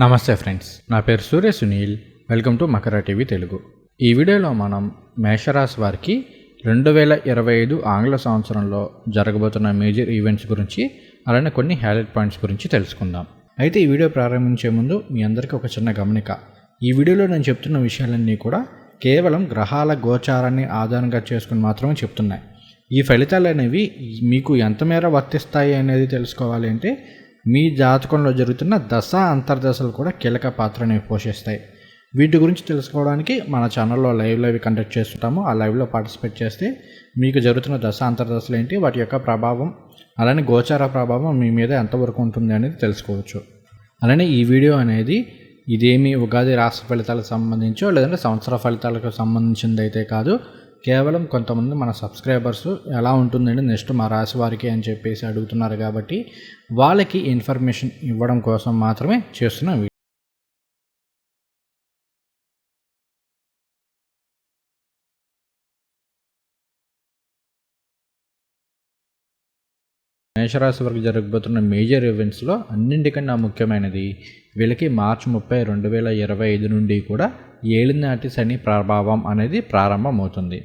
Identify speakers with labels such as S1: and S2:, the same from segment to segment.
S1: నమస్తే ఫ్రెండ్స్, నా పేరు సూర్య Sunil. Welcome to Makar TV Telugu. ఈ వీడియోలో మనం మేషరాశి వారికి 2025 ఆంగ్ల సంవత్సరంలో జరగబోతున్న మేజర్ ఈవెంట్స్ గురించి, అలానే కొన్ని హైలైట్ పాయింట్స్ గురించి తెలుసుకుందాం. అయితే ఈ వీడియో ప్రారంభించే ముందు మీ అందరికీ ఒక చిన్న గమనిక. ఈ వీడియోలో నేను చెప్తున్న విషయాలన్నీ కూడా కేవలం గ్రహాల గోచారాన్ని ఆధారంగా చేసుకుని మాత్రమే చెప్తున్నాయి. ఈ ఫలితాలు అనేవి మీకు ఎంత మేర వర్తిస్తాయి అనేది తెలుసుకోవాలి అంటే మీ జాతకంలో జరుగుతున్న దశ అంతర్దశలు కూడా కీలక పాత్రని పోషిస్తాయి. వీటి గురించి తెలుసుకోవడానికి మన ఛానల్లో లైవ్ కండక్ట్ చేస్తుంటాము. ఆ లైవ్లో పార్టిసిపేట్ చేస్తే మీకు జరుగుతున్న దశ అంతర్దశలు ఏంటి, వాటి యొక్క ప్రభావం, అలానే గోచార ప్రభావం మీ మీద ఎంతవరకు ఉంటుంది అనేది తెలుసుకోవచ్చు. అలానే ఈ వీడియో అనేది ఇదేమి ఉగాది రాశి ఫలితాలకు సంబంధించో లేదంటే సంవత్సర ఫలితాలకు సంబంధించింది అయితే కాదు. కేవలం కొంతమంది మన సబ్స్క్రైబర్స్ ఎలా ఉంటుందండి నెక్స్ట్ మా రాశి వారికి అని చెప్పేసి అడుగుతున్నారు, కాబట్టి వాళ్ళకి ఇన్ఫర్మేషన్ ఇవ్వడం కోసం మాత్రమే చేస్తున్న వీడియో. మేషరాశి వరకు జరగబోతున్న మేజర్ ఈవెంట్స్లో అన్నింటికన్నా ముఖ్యమైనది వీళ్ళకి మార్చి 30, 2025 నుండి కూడా ఏలినాటి శని ప్రభావం అనేది ప్రారంభమవుతుంది.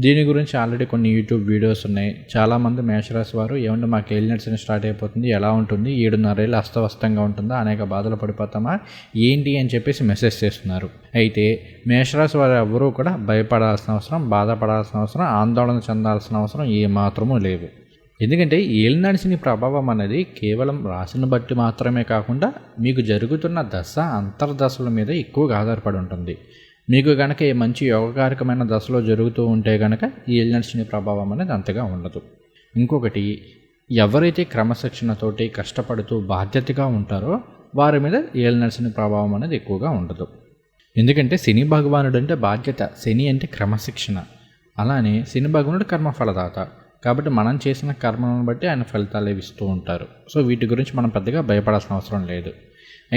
S1: దీని గురించి ఆల్రెడీ కొన్ని యూట్యూబ్ వీడియోస్ ఉన్నాయి. చాలామంది మేషరాశి వారు ఏమంటే మాకు ఏలినాటి శని స్టార్ట్ అయిపోతుంది, ఎలా ఉంటుంది, 7.5 ఏళ్ళు అస్తవ్యస్తంగా ఉంటుందా, అనేక బాధలు పడిపోతామా ఏంటి అని చెప్పేసి మెసేజ్ చేస్తున్నారు. అయితే మేషరాశి వారు ఎవరూ కూడా భయపడాల్సిన అవసరం, బాధపడాల్సిన అవసరం, ఆందోళన చెందాల్సిన అవసరం ఏమాత్రమూ లేవు. ఎందుకంటే ఏలినాటి శని ప్రభావం అనేది కేవలం రాశిని బట్టి మాత్రమే కాకుండా మీకు జరుగుతున్న దశ అంతర్దశల మీద ఎక్కువగా ఆధారపడి ఉంటుంది. మీకు కనుక మంచి యోగకారకమైన దశలో జరుగుతూ ఉంటే కనుక ఈ ఏలినాటి శని ప్రభావం అనేది అంతగా ఉండదు. ఇంకొకటి, ఎవరైతే క్రమశిక్షణతోటి కష్టపడుతూ బాధ్యతగా ఉంటారో వారి మీద ఏలినాటి శని ప్రభావం అనేది ఎక్కువగా ఉండదు. ఎందుకంటే శని భగవానుడు అంటే బాధ్యత, శని అంటే క్రమశిక్షణ, అలానే శని భగవానుడు కర్మఫలదాత. కాబట్టి మనం చేసిన కర్మలను బట్టి ఆయన ఫలితాలు ఇస్తూ ఉంటారు. సో వీటి గురించి మనం పెద్దగా భయపడాల్సిన అవసరం లేదు.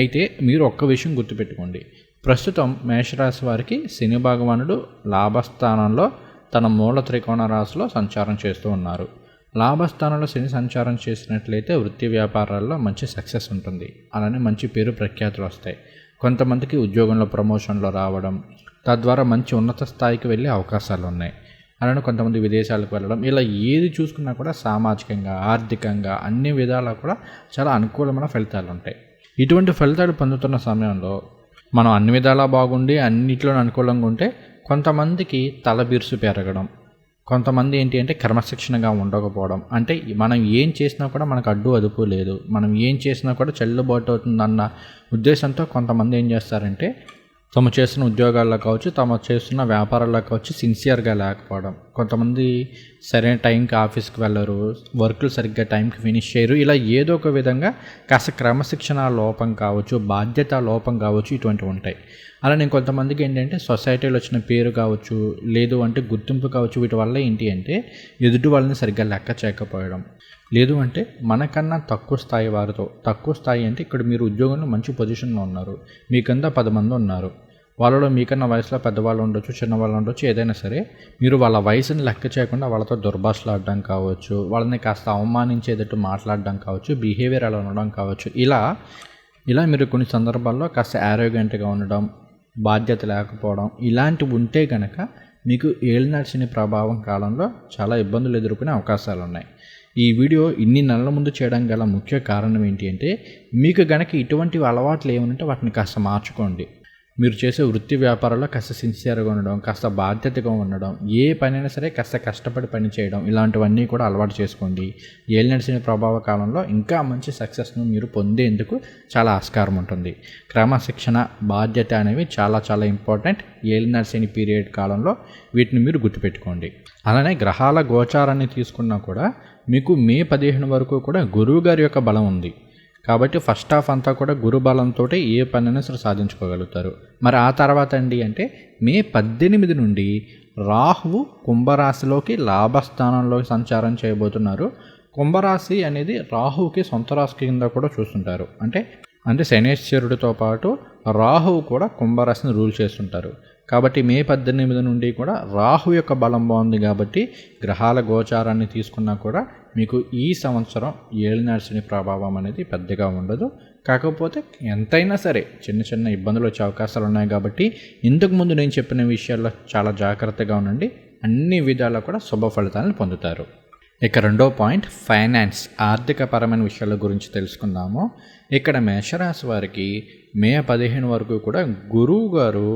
S1: అయితే మీరు ఒక్క విషయం గుర్తుపెట్టుకోండి, ప్రస్తుతం మేషరాశి వారికి శని భగవానుడు లాభస్థానంలో తన మూల త్రికోణ రాశిలో సంచారం చేస్తూ ఉన్నారు. లాభస్థానంలో శని సంచారం చేసినట్లయితే వృత్తి వ్యాపారాల్లో మంచి సక్సెస్ ఉంటుంది, అలానే మంచి పేరు ప్రఖ్యాతులు వస్తాయి. కొంతమందికి ఉద్యోగంలో ప్రమోషన్లో రావడం, తద్వారా మంచి ఉన్నత స్థాయికి వెళ్ళే అవకాశాలు ఉన్నాయి. అలానే కొంతమంది విదేశాలకు వెళ్ళడం, ఇలా ఏది చూసుకున్నా కూడా సామాజికంగా, ఆర్థికంగా అన్ని విధాలా కూడా చాలా అనుకూలమైన ఫలితాలు ఉంటాయి. ఇటువంటి ఫలితాలు పొందుతున్న సమయంలో మనం అన్ని విధాలా బాగుండి అన్నిట్లో అనుకూలంగా ఉంటే కొంతమందికి తల బిరుసు పెరగడం, కొంతమంది ఏంటి అంటే క్రమశిక్షణగా ఉండకపోవడం, అంటే మనం ఏం చేసినా కూడా మనకు అడ్డు అదుపు లేదు, మనం ఏం చేసినా కూడా చెల్లుబాటు అవుతుందన్న ఉద్దేశంతో కొంతమంది ఏం చేస్తారంటే తమ చేస్తున్న ఉద్యోగాల్లో కావచ్చు, తమ చేస్తున్న వ్యాపారాల్లో కావచ్చు సిన్సియర్గా లేకపోవడం, కొంతమంది సరైన టైంకి ఆఫీస్కి వెళ్ళరు, వర్కులు సరిగ్గా టైంకి ఫినిష్ చేయరు, ఇలా ఏదో ఒక విధంగా కాస్త క్రమశిక్షణ లోపం కావచ్చు, బాధ్యత లోపం కావచ్చు, ఇటువంటివి ఉంటాయి. అలానే కొంతమందికి ఏంటంటే సొసైటీలో వచ్చిన పేరు కావచ్చు, లేదు అంటే గుర్తింపు కావచ్చు, వీటి వల్ల ఏంటి అంటే ఎదుటి వాళ్ళని సరిగ్గా లెక్క చేయకపోవడం, లేదు అంటే మనకన్నా తక్కువ స్థాయి వారితో, తక్కువ స్థాయి అంటే ఇక్కడ మీరు ఉద్యోగంలో మంచి పొజిషన్లో ఉన్నారు, మీకన్నా 10 మంది ఉన్నారు, వాళ్ళలో మీకన్నా వయసులో పెద్దవాళ్ళు ఉండొచ్చు, చిన్నవాళ్ళు ఉండొచ్చు, ఏదైనా సరే మీరు వాళ్ళ వయసుని లెక్క చేయకుండా వాళ్ళతో దుర్భాషలాడడం కావచ్చు, వాళ్ళని కాస్త అవమానించేటట్టు మాట్లాడడం కావచ్చు, బిహేవియర్ అలా ఉండడం కావచ్చు, ఇలా మీరు కొన్ని సందర్భాల్లో కాస్త యారోగెంట్గా ఉండడం, బాధ్యత లేకపోవడం ఇలాంటివి ఉంటే కనుక మీకు ఏలినాటి శని ప్రభావం కాలంలో చాలా ఇబ్బందులు ఎదుర్కొనే అవకాశాలు ఉన్నాయి. ఈ వీడియో ఇన్ని నెలల ముందు చేయడం గల ముఖ్య కారణం ఏంటి అంటే మీకు గనక ఇటువంటి అలవాట్లు ఏమంటే వాటిని కాస్త మార్చుకోండి. మీరు చేసే వృత్తి వ్యాపారాల్లో కాస్త సిన్సియర్గా ఉండడం, కాస్త బాధ్యతగా ఉండడం, ఏ పనైనా సరే కాస్త కష్టపడి పని చేయడం, ఇలాంటివన్నీ కూడా అలవాటు చేసుకోండి. ఏలినాటి శని ప్రభావ కాలంలో ఇంకా మంచి సక్సెస్ను మీరు పొందేందుకు చాలా ఆస్కారం ఉంటుంది. క్రమశిక్షణ, బాధ్యత అనేవి చాలా చాలా ఇంపార్టెంట్ ఏలినాటి శని పీరియడ్ కాలంలో. వీటిని మీరు గుర్తుపెట్టుకోండి. అలానే గ్రహాల గోచారాన్ని తీసుకున్నా కూడా మీకు మే 15 వరకు కూడా గురువు గారి యొక్క బలం ఉంది. కాబట్టి ఫస్ట్ హాఫ్ అంతా కూడా గురు బలంతో ఏ పనైనా సరే సాధించుకోగలుగుతారు. మరి ఆ తర్వాత అంటే మే 18 నుండి రాహువు కుంభరాశిలోకి లాభస్థానంలోకి సంచారం చేయబోతున్నారు. కుంభరాశి అనేది రాహువుకి సొంత రాశి కింద కూడా చూస్తుంటారు. అంటే శనేశ్వరుడితో పాటు రాహువు కూడా కుంభరాశిని రూల్ చేస్తుంటారు. కాబట్టి మే 18 నుండి కూడా రాహు యొక్క బలం బాగుంది కాబట్టి గ్రహాల గోచారాన్ని తీసుకున్నా కూడా మీకు ఈ సంవత్సరం ఏలినాటి శని ప్రభావం అనేది పెద్దగా ఉండదు. కాకపోతే ఎంతైనా సరే చిన్న చిన్న ఇబ్బందులు వచ్చే అవకాశాలు ఉన్నాయి కాబట్టి ఇంతకుముందు నేను చెప్పిన విషయాల్లో చాలా జాగ్రత్తగా ఉండండి. అన్ని విధాలా కూడా శుభ ఫలితాలను పొందుతారు. ఇక రెండో పాయింట్ ఫైనాన్స్, ఆర్థికపరమైన విషయాల గురించి తెలుసుకుందాము. ఇక్కడ మేషరాశి వారికి మే 15 వరకు కూడా గురువు గారు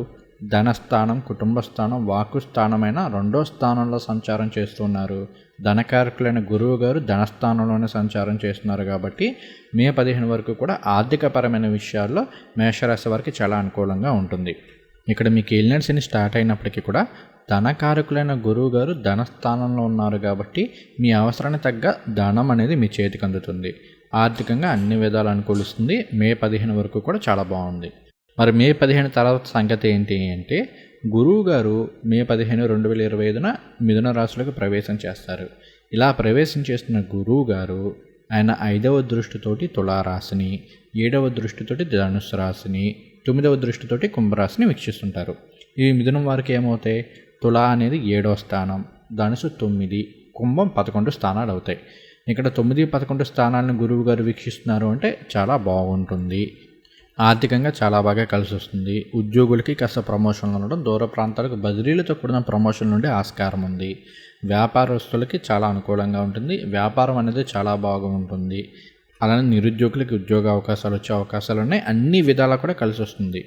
S1: ధనస్థానం, కుటుంబ స్థానం, వాక్కు స్థానమైన రెండో స్థానంలో సంచారం చేస్తున్నారు. ధనకారకులైన గురువు గారు ధనస్థానంలోనే సంచారం చేస్తున్నారు కాబట్టి మే 15 వరకు కూడా ఆర్థికపరమైన విషయాల్లో మేషరాశి వారికి చాలా అనుకూలంగా ఉంటుంది. ఇక్కడ మీకు ఏలినాటి శని స్టార్ట్ అయినప్పటికీ కూడా ధనకారకులైన గురువు గారు ధనస్థానంలో ఉన్నారు కాబట్టి మీ అవసరానికి తగ్గ ధనం అనేది మీ చేతికి అందుతుంది. ఆర్థికంగా అన్ని విధాలు అనుకూలిస్తుంది. మే 15 వరకు కూడా చాలా బాగుంది. మరి మే 15 తర్వాత సంగతి ఏంటి అంటే గురువు గారు మే 15, 2025న మిథున రాశిలోకి ప్రవేశం చేస్తారు. ఇలా ప్రవేశం చేస్తున్న గురువు గారు ఆయన 5వ దృష్టితోటి తులారాశిని, 7వ దృష్టితోటి ధనుస్సు రాశిని, 9వ దృష్టితోటి కుంభరాశిని వీక్షిస్తుంటారు. ఈ మిథునం వారికి ఏమవుతాయి? తులా అనేది 7వ స్థానం, ధనుసు 9, కుంభం 11 స్థానాలు అవుతాయి. ఇక్కడ 9, 11 స్థానాలను గురువు గారు వీక్షిస్తున్నారు అంటే చాలా బాగుంటుంది. ఆర్థికంగా చాలా బాగా కలిసి వస్తుంది. ఉద్యోగులకి కాస్త ప్రమోషన్లు ఉండడం, దూర ప్రాంతాలకు బదిలీలతో కూడిన ప్రమోషన్ నుండి ఆస్కారం ఉంది. వ్యాపారస్తులకి చాలా అనుకూలంగా ఉంటుంది. వ్యాపారం అనేది చాలా బాగా ఉంటుంది. అలానే నిరుద్యోగులకి ఉద్యోగ అవకాశాలు వచ్చే అవకాశాలు ఉన్నాయి. అన్ని విధాలా కూడా కలిసి వస్తుంది.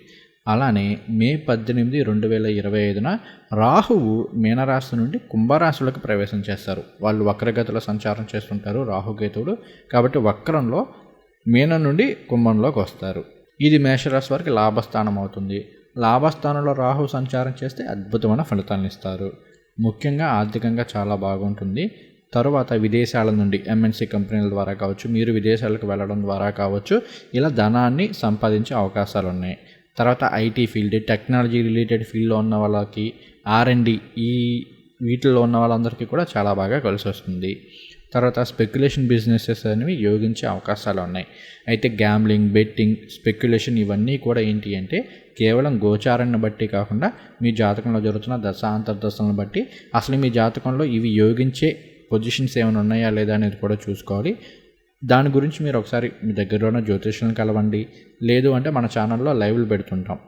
S1: అలానే మే 18, 2025న రాహువు మీనరాశి నుండి కుంభరాశిలోకి ప్రవేశం చేస్తారు. వాళ్ళు వక్రగతిలో సంచారం చేస్తుంటారు రాహుకేతువులు. కాబట్టి వక్రంలో మీనం నుండి కుంభంలోకి వస్తారు. ఇది మేషరాశి వారికి లాభస్థానం అవుతుంది. లాభస్థానంలో రాహు సంచారం చేస్తే అద్భుతమైన ఫలితాలను ఇస్తారు. ముఖ్యంగా ఆర్థికంగా చాలా బాగుంటుంది. తరువాత విదేశాల నుండి ఎంఎన్సీ కంపెనీల ద్వారా కావచ్చు, మీరు విదేశాలకు వెళ్ళడం ద్వారా కావచ్చు, ఇలా ధనాన్ని సంపాదించే అవకాశాలు ఉన్నాయి. తర్వాత ఐటీ ఫీల్డ్, టెక్నాలజీ రిలేటెడ్ ఫీల్డ్లో ఉన్న వాళ్ళకి, R&D ఈ వీటిల్లో ఉన్న వాళ్ళందరికీ కూడా చాలా బాగా కలిసి వస్తుంది. తర్వాత స్పెక్యులేషన్ బిజినెసెస్ అనేవి యోగించే అవకాశాలు ఉన్నాయి. అయితే గ్యాంబ్లింగ్, బెట్టింగ్, స్పెక్యులేషన్ ఇవన్నీ కూడా ఏంటి అంటే కేవలం గోచారాన్ని బట్టి కాకుండా మీ జాతకంలో జరుగుతున్న దశ అంతర్దశలను బట్టి అసలు మీ జాతకంలో ఇవి యోగించే పొజిషన్స్ ఏమైనా ఉన్నాయా లేదా అనేది కూడా చూసుకోవాలి. దాని గురించి మీరు ఒకసారి మీ దగ్గరలో ఉన్న జ్యోతిష్యులను కలవండి. లేదు అంటే మన ఛానల్లో లైవ్లు పెడుతుంటాం.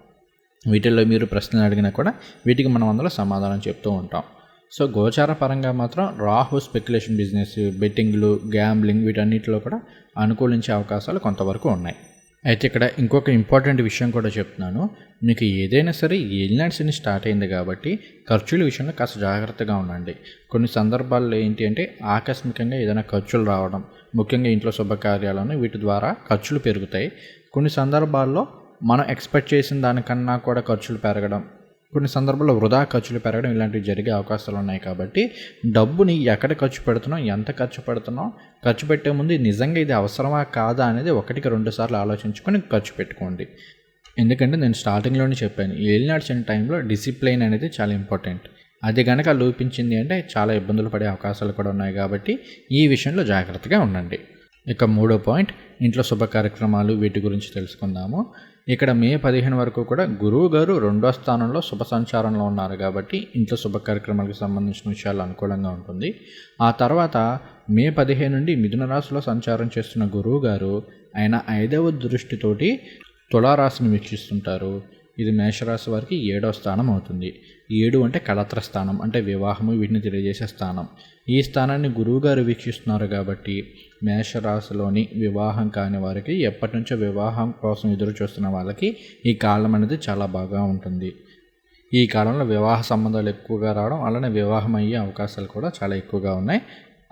S1: వీటిల్లో మీరు ప్రశ్నలు అడిగినా కూడా వీటికి మనం అందులో సమాధానం చెప్తూ ఉంటాం. సో గోచార పరంగా మాత్రం రాహు స్పెక్యులేషన్ బిజినెస్, బెట్టింగ్లు, గ్యాంబ్లింగ్ వీటన్నిటిలో కూడా అనుకూలించే అవకాశాలు కొంతవరకు ఉన్నాయి. అయితే ఇక్కడ ఇంకొక ఇంపార్టెంట్ విషయం కూడా చెప్తున్నాను. మీకు ఏదైనా సరే ఏలినాటి శని స్టార్ట్ అయింది కాబట్టి ఖర్చుల విషయంలో కాస్త జాగ్రత్తగా ఉండండి. కొన్ని సందర్భాల్లో ఏంటి అంటే ఆకస్మికంగా ఏదైనా ఖర్చులు రావడం, ముఖ్యంగా ఇంట్లో శుభకార్యాలను వీటి ద్వారా ఖర్చులు పెరుగుతాయి. కొన్ని సందర్భాల్లో మనం ఎక్స్పెక్ట్ చేసిన దానికన్నా కూడా ఖర్చులు పెరగడం, కొన్ని సందర్భాల్లో వృధా ఖర్చులు పెరగడం ఇలాంటివి జరిగే అవకాశాలు ఉన్నాయి. కాబట్టి డబ్బుని ఎక్కడ ఖర్చు పెడుతున్నాం, ఎంత ఖర్చు పెడుతున్నాం, ఖర్చు పెట్టే ముందు నిజంగా ఇది అవసరమా కాదా అనేది 1-2 సార్లు ఆలోచించుకొని ఖర్చు పెట్టుకోండి. ఎందుకంటే నేను స్టార్టింగ్లోనే చెప్పాను, ఏలినాటి శని టైంలో డిసిప్లైన్ అనేది చాలా ఇంపార్టెంట్. అది కనుక లోపించింది అంటే చాలా ఇబ్బందులు పడే అవకాశాలు కూడా ఉన్నాయి. కాబట్టి ఈ విషయంలో జాగ్రత్తగా ఉండండి. ఇక మూడో పాయింట్, ఇంట్లో శుభ కార్యక్రమాలు వీటి గురించి తెలుసుకుందాము. ఇక్కడ మే 15 వరకు కూడా గురువు గారు 2వ స్థానంలో శుభ సంచారంలో ఉన్నారు కాబట్టి ఇంట్లో శుభ కార్యక్రమాలకు సంబంధించిన విషయాలు అనుకూలంగా ఉంటుంది. ఆ తర్వాత మే 15 నుండి మిథున రాశిలో సంచారం చేస్తున్న గురువు గారు ఆయన 5వ దృష్టితోటి తులారాశిని వీక్షిస్తుంటారు. ఇది మేషరాశి వారికి 7వ స్థానం అవుతుంది. 7 అంటే కళత్ర స్థానం, అంటే వివాహము, వీటిని తెలియజేసే స్థానం. ఈ స్థానాన్ని గురువుగారు వీక్షిస్తున్నారు కాబట్టి మేషరాశిలోని వివాహం కాని వారికి, ఎప్పటి నుంచో వివాహం కోసం ఎదురు చూస్తున్న వాళ్ళకి ఈ కాలం అనేది చాలా బాగా ఉంటుంది. ఈ కాలంలో వివాహ సంబంధాలు ఎక్కువగా రావడం, అలానే వివాహం అయ్యే అవకాశాలు కూడా చాలా ఎక్కువగా ఉన్నాయి.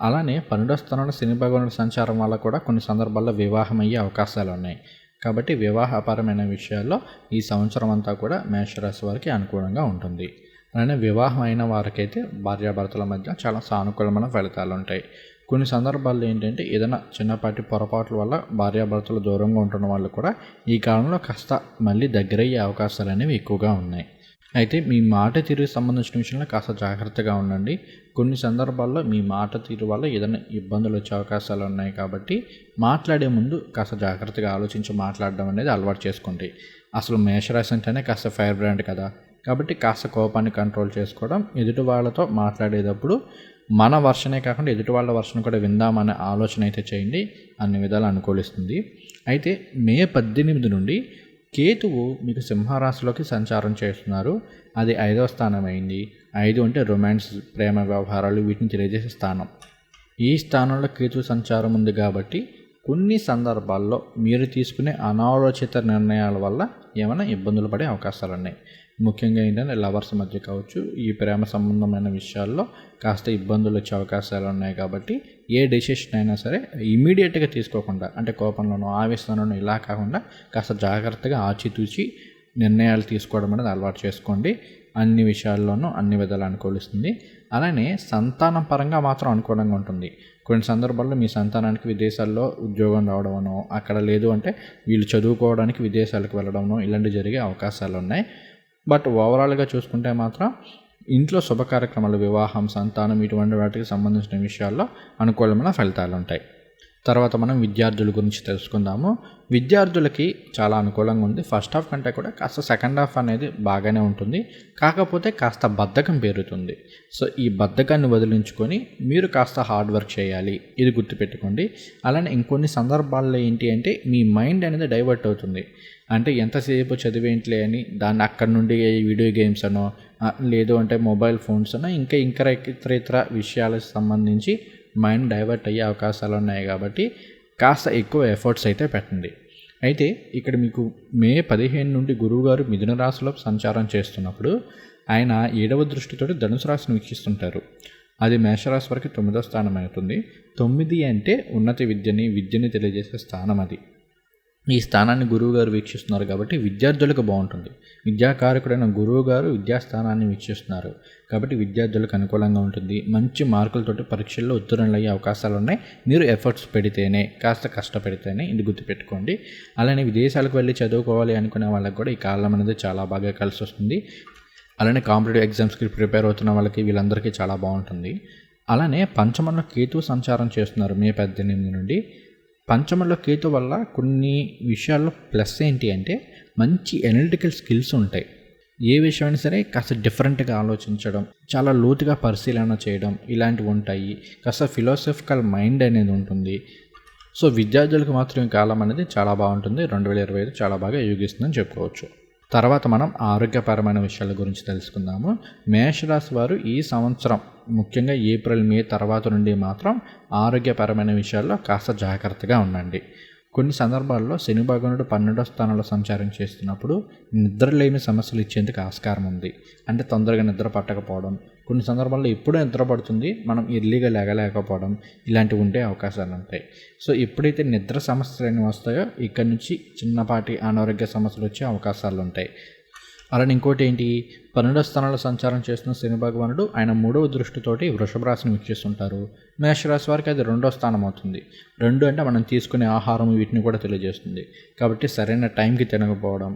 S1: అలానే 12వ స్థానంలో శని భగవానుడి సంచారం వల్ల కూడా కొన్ని సందర్భాల్లో వివాహం అయ్యే అవకాశాలు ఉన్నాయి. కాబట్టి వివాహపరమైన విషయాల్లో ఈ సంవత్సరం అంతా కూడా మేషరాశి వారికి అనుకూలంగా ఉంటుంది. అలానే వివాహం అయిన వారికైతే భార్యాభర్తల మధ్య చాలా సానుకూలమైన ఫలితాలు ఉంటాయి. కొన్ని సందర్భాల్లో ఏంటంటే ఏదైనా చిన్నపాటి పొరపాట్ల వల్ల భార్యాభర్తలు దూరంగా ఉంటున్న వాళ్ళు కూడా ఈ కాలంలో కాస్త మళ్ళీ దగ్గరయ్యే అవకాశాలు అనేవి ఎక్కువగా ఉన్నాయి. అయితే మీ మాట తీరుకు సంబంధించిన విషయంలో కాస్త జాగ్రత్తగా ఉండండి. కొన్ని సందర్భాల్లో మీ మాట తీరు వల్ల ఏదైనా ఇబ్బందులు వచ్చే అవకాశాలు ఉన్నాయి. కాబట్టి మాట్లాడే ముందు కాస్త జాగ్రత్తగా ఆలోచించి మాట్లాడడం అనేది అలవాటు చేసుకోండి. అసలు మేషరాశి అంటేనే కాస్త ఫైర్ బ్రాండ్ కదా, కాబట్టి కాస్త కోపాన్ని కంట్రోల్ చేసుకోవడం, ఎదుటి వాళ్ళతో మాట్లాడేటప్పుడు మన వర్షనే కాకుండా ఎదుటి వాళ్ళ వర్షను కూడా విందామనే ఆలోచన అయితే చేయండి. అన్ని విధాలు అనుకూలిస్తుంది. అయితే మే 18 నుండి కేతువు మీకు సింహరాశిలోకి సంచారం చేస్తున్నారు. అది 5వ స్థానం అయింది. 5 అంటే రొమాన్స్, ప్రేమ వ్యవహారాలు, వీటిని తెలియజేసే స్థానం. ఈ స్థానంలో కేతు సంచారం ఉంది కాబట్టి కొన్ని సందర్భాల్లో మీరు తీసుకునే అనాలోచిత నిర్ణయాల వల్ల ఏమైనా ఇబ్బందులు పడే అవకాశాలు ఉన్నాయి. ముఖ్యంగా ఏంటంటే లవర్స్ మధ్య కావచ్చు, ఈ ప్రేమ సంబంధమైన విషయాల్లో కాస్త ఇబ్బందులు వచ్చే అవకాశాలు ఉన్నాయి. కాబట్టి ఏ డెసిషన్ అయినా సరే ఇమీడియట్గా తీసుకోకుండా, అంటే కోపంలోనో ఆవేశంలోనో ఇలా కాకుండా కాస్త జాగ్రత్తగా ఆచితూచి నిర్ణయాలు తీసుకోవడం అనేది అలవాటు చేసుకోండి. అన్ని విషయాల్లోనూ అన్ని విధాలు అనుకూలిస్తుంది. అలానే సంతానం పరంగా మాత్రం అనుకూలంగా ఉంటుంది. కొన్ని సందర్భాల్లో మీ సంతానానికి విదేశాల్లో ఉద్యోగం రావడమనో, అక్కడ లేదు అంటే వీళ్ళు చదువుకోవడానికి విదేశాలకు వెళ్ళడమనో ఇలాంటివి జరిగే అవకాశాలు ఉన్నాయి. బట్ ఓవరాల్గా చూసుకుంటే మాత్రం ఇంట్లో శుభ కార్యక్రమాలు, వివాహం, సంతానం ఇటువంటి వాటికి సంబంధించిన విషయాల్లో అనుకూలమైన ఫలితాలు ఉంటాయి. తర్వాత మనం విద్యార్థుల గురించి తెలుసుకుందాము. విద్యార్థులకి చాలా అనుకూలంగా ఉంది. ఫస్ట్ హాఫ్ కంటే కూడా కాస్త సెకండ్ హాఫ్ అనేది బాగానే ఉంటుంది. కాకపోతే కాస్త బద్ధకం పెరుగుతుంది. సో ఈ బద్ధకాన్ని వదిలించుకొని మీరు కాస్త హార్డ్ వర్క్ చేయాలి, ఇది గుర్తుపెట్టుకోండి. అలానే ఇంకొన్ని సందర్భాల్లో ఏంటి అంటే మీ మైండ్ అనేది డైవర్ట్ అవుతుంది. అంటే ఎంతసేపు చదివేంట్లే అని దాన్ని అక్కడి నుండి వీడియో గేమ్స్ అనో, లేదు అంటే మొబైల్ ఫోన్స్ అనో, ఇంకా ఇతర విషయాలకు సంబంధించి మైండ్ డైవర్ట్ అయ్యే అవకాశాలు ఉన్నాయి. కాబట్టి కాస్త ఎక్కువ ఎఫర్ట్స్ అయితే పెట్టండి. అయితే ఇక్కడ మీకు మే 15 నుండి గురువుగారు మిథున రాశిలో సంచారం చేస్తున్నప్పుడు ఆయన 7వ దృష్టితోటి ధనుసు రాశిని వీక్షిస్తుంటారు. అది మేషరాశి వరకు 9వ స్థానం అవుతుంది. 9 అంటే ఉన్నత విద్యని తెలియజేసే స్థానం. అది ఈ స్థానాన్ని గురువుగారు వీక్షిస్తున్నారు కాబట్టి విద్యార్థులకు బాగుంటుంది. విద్యాకారకుడైన గురువుగారు విద్యాస్థానాన్ని వీక్షిస్తున్నారు కాబట్టి విద్యార్థులకు అనుకూలంగా ఉంటుంది. మంచి మార్కులతోటి పరీక్షల్లో ఉత్తీర్ణులయ్యే అవకాశాలు ఉన్నాయి. మీరు ఎఫర్ట్స్ పెడితేనే, కాస్త కష్టపెడితేనే, ఇది గుర్తుపెట్టుకోండి. అలానే విదేశాలకు వెళ్ళి చదువుకోవాలి అనుకునే వాళ్ళకి కూడా ఈ కాలం అనేది చాలా బాగా కలిసి వస్తుంది. అలానే కాంపిటేటివ్ ఎగ్జామ్స్కి ప్రిపేర్ అవుతున్న వాళ్ళకి వీళ్ళందరికీ చాలా బాగుంటుంది. అలానే పంచమంలో కేతు సంచారం చేస్తున్నారు మే 18 నుండి. పంచమంలో కేతు వల్ల కొన్ని విషయాల్లో ప్లస్ ఏంటి అంటే మంచి ఎనలిటికల్ స్కిల్స్ ఉంటాయి. ఏ విషయమైనా సరే కాస్త డిఫరెంట్గా ఆలోచించడం, చాలా లోతుగా పరిశీలన చేయడం ఇలాంటివి ఉంటాయి. కాస్త ఫిలాసఫికల్ మైండ్ అనేది ఉంటుంది. సో విద్యార్థులకు మాత్రం ఈ కాలం అనేది చాలా బాగుంటుంది. 2025 చాలా బాగా యోగిస్తుందని చెప్పుకోవచ్చు. తర్వాత మనం ఆరోగ్యపరమైన విషయాల గురించి తెలుసుకుందాము. మేషరాశి వారు ఈ సంవత్సరం ముఖ్యంగా ఏప్రిల్, మే తర్వాత నుండి మాత్రం ఆరోగ్యపరమైన విషయాల్లో కాస్త జాగ్రత్తగా ఉండండి. కొన్ని సందర్భాల్లో శని భగవానుడు 12వ స్థానంలో సంచారం చేస్తున్నప్పుడు నిద్రలేని సమస్యలు ఇచ్చేందుకు ఆస్కారం ఉంది. అంటే తొందరగా నిద్ర పట్టకపోవడం, కొన్ని సందర్భాల్లో ఎప్పుడూ నిద్ర పడుతుంది, మనం ఎర్లీగా లేకపోవడం ఇలాంటివి ఉండే అవకాశాలు ఉంటాయి. సో ఎప్పుడైతే నిద్ర సమస్యలు వస్తాయో ఇక్కడి నుంచి చిన్నపాటి అనారోగ్య సమస్యలు వచ్చే అవకాశాలు ఉంటాయి. అలానే ఇంకోటి ఏంటి, 12వ స్థానంలో సంచారం చేస్తున్న శని భగవానుడు ఆయన 3వ దృష్టితోటి వృషభ రాశిని వీక్షిస్తుంటారు. మేషరాశి వారికి అది 2వ స్థానం అవుతుంది. 2 అంటే మనం తీసుకునే ఆహారం వీటిని కూడా తెలియజేస్తుంది. కాబట్టి సరైన టైంకి తినకపోవడం,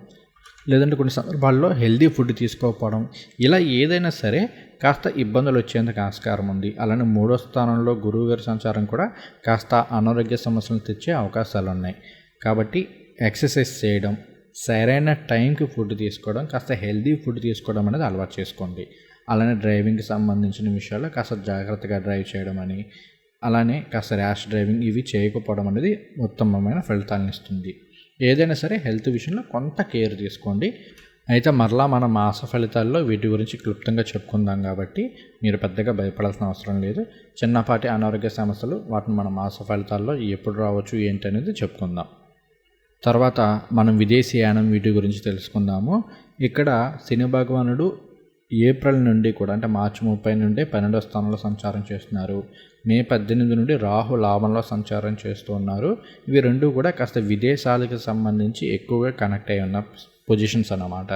S1: లేదంటే కొన్ని సందర్భాల్లో హెల్దీ ఫుడ్ తీసుకోకపోవడం, ఇలా ఏదైనా సరే కాస్త ఇబ్బందులు వచ్చేందుకు ఆస్కారం ఉంది. అలానే 3వ స్థానంలో గురువుగారి సంచారం కూడా కాస్త అనారోగ్య సమస్యలు తెచ్చే అవకాశాలు ఉన్నాయి. కాబట్టి ఎక్సర్సైజ్ చేయడం, సరైన టైంకి ఫుడ్ తీసుకోవడం, కాస్త హెల్దీ ఫుడ్ తీసుకోవడం అనేది అలవాటు చేసుకోండి. అలానే డ్రైవింగ్కి సంబంధించిన విషయాల్లో కాస్త జాగ్రత్తగా డ్రైవ్ చేయడం అని, అలానే కాస్త ర్యాష్ డ్రైవింగ్ ఇవి చేయకపోవడం అనేది ఉత్తమమైన ఫలితాలను ఇస్తుంది. ఏదైనా సరే హెల్త్ విషయంలో కొంత కేర్ తీసుకోండి. అయితే మరలా మన మాస ఫలితాల్లో వీటి గురించి క్లుప్తంగా చెప్పుకుందాం కాబట్టి మీరు పెద్దగా భయపడాల్సిన అవసరం లేదు. చిన్నపాటి అనారోగ్య సమస్యలు వాటిని మన మాస ఫలితాల్లో ఎప్పుడు రావచ్చు ఏంటి అనేది చెప్పుకుందాం. తర్వాత మనం విదేశీయానం వీటి గురించి తెలుసుకుందాము. ఇక్కడ శని భగవానుడు ఏప్రిల్ నుండి కూడా, అంటే మార్చి 30 నుండి 12వ స్థానంలో సంచారం చేస్తున్నారు. మే 18 నుండి రాహు లాభంలో సంచారం చేస్తూ ఉన్నారు. ఇవి రెండు కూడా కాస్త విదేశాలకు సంబంధించి ఎక్కువగా కనెక్ట్ అయి ఉన్న పొజిషన్స్ అన్నమాట.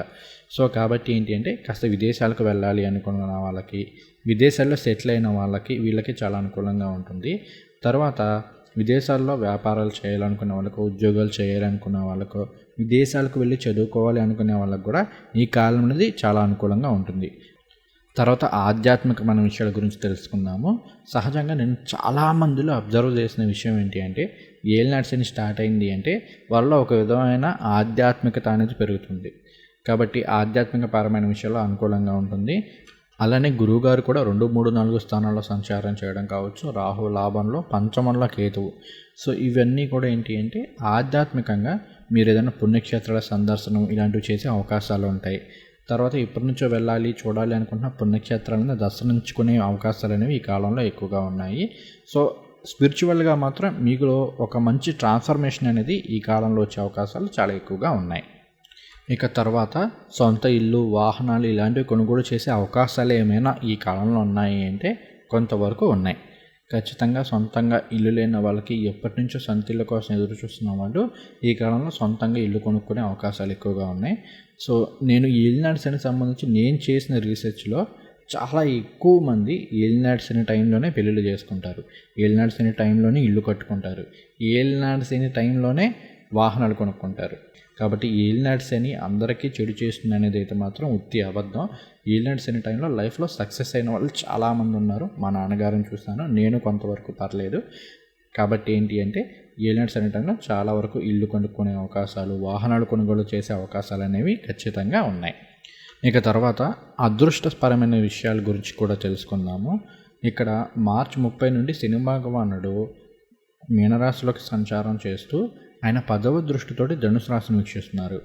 S1: సో కాబట్టి ఏంటి అంటే కాస్త విదేశాలకు వెళ్ళాలి అనుకున్న వాళ్ళకి, విదేశాల్లో సెటిల్ అయిన వాళ్ళకి వీళ్ళకి చాలా అనుకూలంగా ఉంటుంది. తర్వాత విదేశాల్లో వ్యాపారాలు చేయాలనుకునే వాళ్ళకు, ఉద్యోగాలు చేయాలనుకునే వాళ్ళకు, విదేశాలకు వెళ్ళి చదువుకోవాలి అనుకునే వాళ్ళకు కూడా ఈ కాలం అనేది చాలా అనుకూలంగా ఉంటుంది. తర్వాత ఆధ్యాత్మికమైన విషయాల గురించి తెలుసుకుందాము. సహజంగా నేను చాలామందిలో అబ్జర్వ్ చేసిన విషయం ఏంటి అంటే ఏలినాటి శని స్టార్ట్ అయింది అంటే వాళ్ళలో ఒక విధమైన ఆధ్యాత్మికత అనేది పెరుగుతుంది. కాబట్టి ఆధ్యాత్మికపరమైన విషయాల్లో అనుకూలంగా ఉంటుంది. అలానే గురువుగారు కూడా 2, 3, 4 స్థానాల్లో సంచారం చేయడం కావచ్చు. రాహు లాభంలో, పంచమంలో కేతువు. సో ఇవన్నీ కూడా ఏంటి అంటే ఆధ్యాత్మికంగా మీరు ఏదైనా పుణ్యక్షేత్రాల సందర్శనం ఇలాంటివి చేసే అవకాశాలు ఉంటాయి. తర్వాత ఇప్పటి నుంచో వెళ్ళాలి, చూడాలి అనుకుంటున్న పుణ్యక్షేత్రాలను దర్శించుకునే అవకాశాలు అనేవి ఈ కాలంలో ఎక్కువగా ఉన్నాయి. సో స్పిరిచువల్గా మాత్రం మీలో ఒక మంచి ట్రాన్స్ఫర్మేషన్ అనేది ఈ కాలంలో వచ్చే అవకాశాలు చాలా ఎక్కువగా ఉన్నాయి. ఇక తర్వాత సొంత ఇల్లు, వాహనాలు ఇలాంటివి కొనుగోలు చేసే అవకాశాలు ఏమైనా ఈ కాలంలో ఉన్నాయి అంటే కొంతవరకు ఉన్నాయి. ఖచ్చితంగా సొంతంగా ఇల్లు లేని వాళ్ళకి, ఎప్పటి నుంచో సొంత ఇల్లు కోసం ఎదురు చూస్తున్న వాళ్ళు ఈ కాలంలో సొంతంగా ఇల్లు కొనుక్కునే అవకాశాలు ఎక్కువగా ఉన్నాయి. సో నేను ఏలినాటి శనికి సంబంధించి నేను చేసిన రీసెర్చ్లో చాలా ఎక్కువ మంది ఏలినాటి శని టైంలోనే పెళ్ళిళ్ళు చేసుకుంటారు, ఏలినాటి శని టైంలోనే ఇల్లు కట్టుకుంటారు, ఏలినాటి శని టైంలోనే వాహనాలు కొనుక్కుంటారు. కాబట్టి ఏలినాటి శని అందరికీ చెడు చేస్తుంది అనేది అయితే మాత్రం ఉత్తి అబద్ధం. ఏలినాటి శని టైంలో లైఫ్లో సక్సెస్ అయిన వాళ్ళు చాలామంది ఉన్నారు. మా నాన్నగారిని చూస్తాను, నేను కొంతవరకు పర్లేదు. కాబట్టి ఏంటి అంటే ఏలినాటి శని టైంలో చాలా వరకు ఇల్లు కొనుక్కునే అవకాశాలు, వాహనాలు కొనుగోలు చేసే అవకాశాలు అనేవి ఖచ్చితంగా ఉన్నాయి. ఇక తర్వాత అదృష్టపరమైన విషయాల గురించి కూడా తెలుసుకుందాము. ఇక్కడ మార్చి 30 నుండి శని భగవానుడు మీనరాశిలోకి సంచారం చేస్తూ ఆయన 10వ దృష్టితోటి ధనుసు రాశిని వీక్షిస్తున్నారు.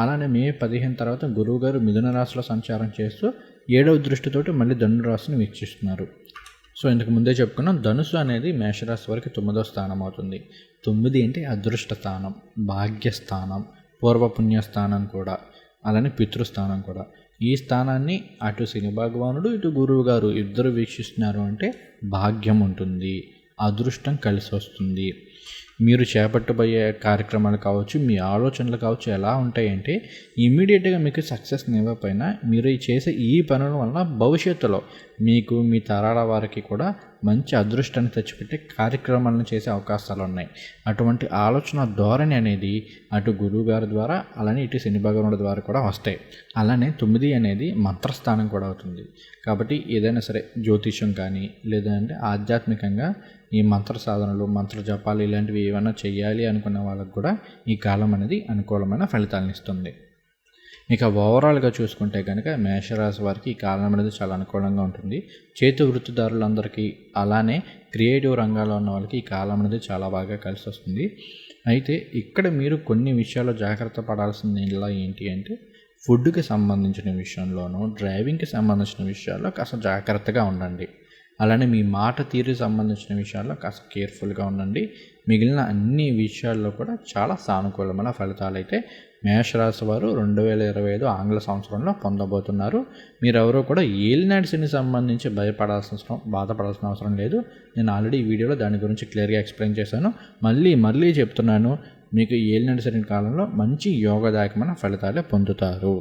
S1: అలానే మే 15 తర్వాత గురువుగారు మిథున రాశిలో సంచారం చేస్తూ 7వ దృష్టితోటి మళ్ళీ ధనుసు రాశిని వీక్షిస్తున్నారు. సో ఇంతకు ముందే చెప్పుకున్నాం, ధనుసు అనేది మేషరాశి వరకు 9వ స్థానం అవుతుంది. 9 అంటే అదృష్ట స్థానం, భాగ్యస్థానం, పూర్వపుణ్యస్థానం కూడా, అలానే పితృస్థానం కూడా. ఈ స్థానాన్ని అటు శని భగవానుడు ఇటు గురువు గారు ఇద్దరు వీక్షిస్తున్నారు అంటే భాగ్యం ఉంటుంది, అదృష్టం కలిసి వస్తుంది. మీరు చేపట్టబోయే కార్యక్రమాలు కావచ్చు, మీ ఆలోచనలు కావచ్చు ఎలా ఉంటాయంటే ఇమ్మీడియట్గా మీకు సక్సెస్ ఇవ్వకపోయినా మీరు చేసే ఈ పనుల వల్ల భవిష్యత్తులో మీకు, మీ తరాల వారికి కూడా మంచి అదృష్టాన్ని తెచ్చిపెట్టే కార్యక్రమాలను చేసే అవకాశాలు ఉన్నాయి. అటువంటి ఆలోచన ధోరణి అనేది అటు గురువు గారి ద్వారా అలానే ఇటు శని భగవానుడి ద్వారా కూడా వస్తాయి. అలానే 9 అనేది మంత్రస్థానం కూడా అవుతుంది. కాబట్టి ఏదైనా సరే జ్యోతిష్యం కానీ లేదంటే ఆధ్యాత్మికంగా ఈ మంత్ర సాధనలు, మంత్ర జపాలు ఇలాంటివి ఏమైనా చేయాలి అనుకున్న వాళ్ళకు కూడా ఈ కాలం అనేది అనుకూలమైన ఫలితాలను ఇస్తుంది. ఇక ఓవరాల్గా చూసుకుంటే కనుక మేషరాశి వారికి ఈ కాలం అనేది చాలా అనుకూలంగా ఉంటుంది. చేతి వృత్తిదారులందరికీ అలానే క్రియేటివ్ రంగాల్లో ఉన్న వాళ్ళకి ఈ కాలం అనేది చాలా బాగా కలిసి వస్తుంది. అయితే ఇక్కడ మీరు కొన్ని విషయాల్లో జాగ్రత్త పడాల్సింది ఇలా ఏంటి అంటే ఫుడ్కి సంబంధించిన విషయంలోనూ, డ్రైవింగ్కి సంబంధించిన విషయాల్లో కాస్త జాగ్రత్తగా ఉండండి. అలానే మీ మాట తీరుకి సంబంధించిన విషయాల్లో కాస్త కేర్ఫుల్గా ఉండండి. మిగిలిన అన్ని విషయాల్లో కూడా చాలా సానుకూలమైన ఫలితాలు అయితే మేషరాశి వారు 2025 ఆంగ్ల సంవత్సరంలో పొందబోతున్నారు. మీరెవరూ కూడా ఏలినాటి శని సంబంధించి బాధపడాల్సిన అవసరం లేదు. నేను ఆల్రెడీ ఈ వీడియోలో దాని గురించి క్లియర్గా ఎక్స్ప్లెయిన్ చేశాను. మళ్ళీ చెప్తున్నాను, మీకు ఏలినాటి శని కాలంలో మంచి యోగదాయకమైన ఫలితాలే పొందుతారు.